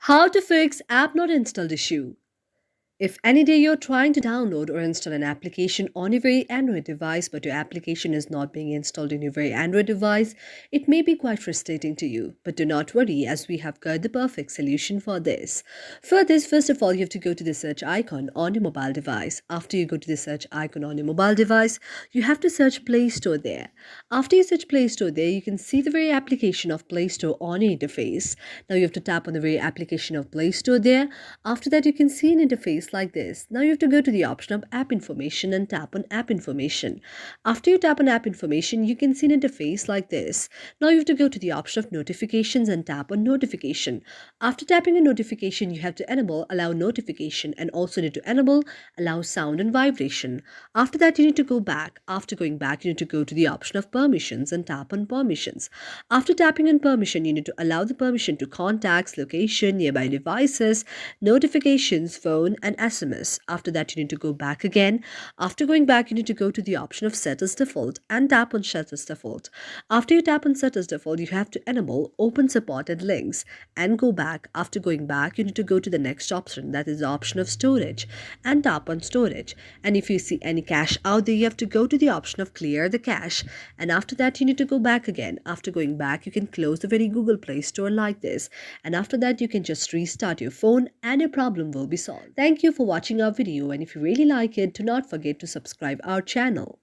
How to fix app not installed issue. If any day you're trying to download or install an application on your very Android device, but your application is not being installed in your very Android device, it may be quite frustrating to you. But do not worry, as we have got the perfect solution for this. For this, first of all, you have to go to the search icon on your mobile device. After you go to the search icon on your mobile device, you have to search Play Store there. After you search Play Store there, you can see the very application of Play Store on your interface. Now you have to tap on the very application of Play Store there. After that, you can see an interface like this. Now you have to go to the option of app information and tap on app information. After you tap on app information, you can see an interface like this. Now you have to go to the option of notifications and tap on notification. After tapping on notification, you have to enable allow notification and also need to enable allow sound and vibration. After that, you need to go back. After going back, you need to go to the option of permissions and tap on permissions. After tapping on permission, you need to allow the permission to contacts, location, nearby devices, notifications, phone, and SMS. After that, you need to go back again. After going back, you need to go to the option of set as default and tap on set as default. After you tap on set as default, you have to enable open supported links and go back. After going back, you need to go to the next option, that is the option of storage, and tap on storage. And if you see any cache out there, you have to go to the option of clear the cache. And after that, you need to go back again. After going back, you can close the very Google Play Store like this. And after that, you can just restart your phone and your problem will be solved. Thank you for watching our video, and if you really like it, do not forget to subscribe our channel.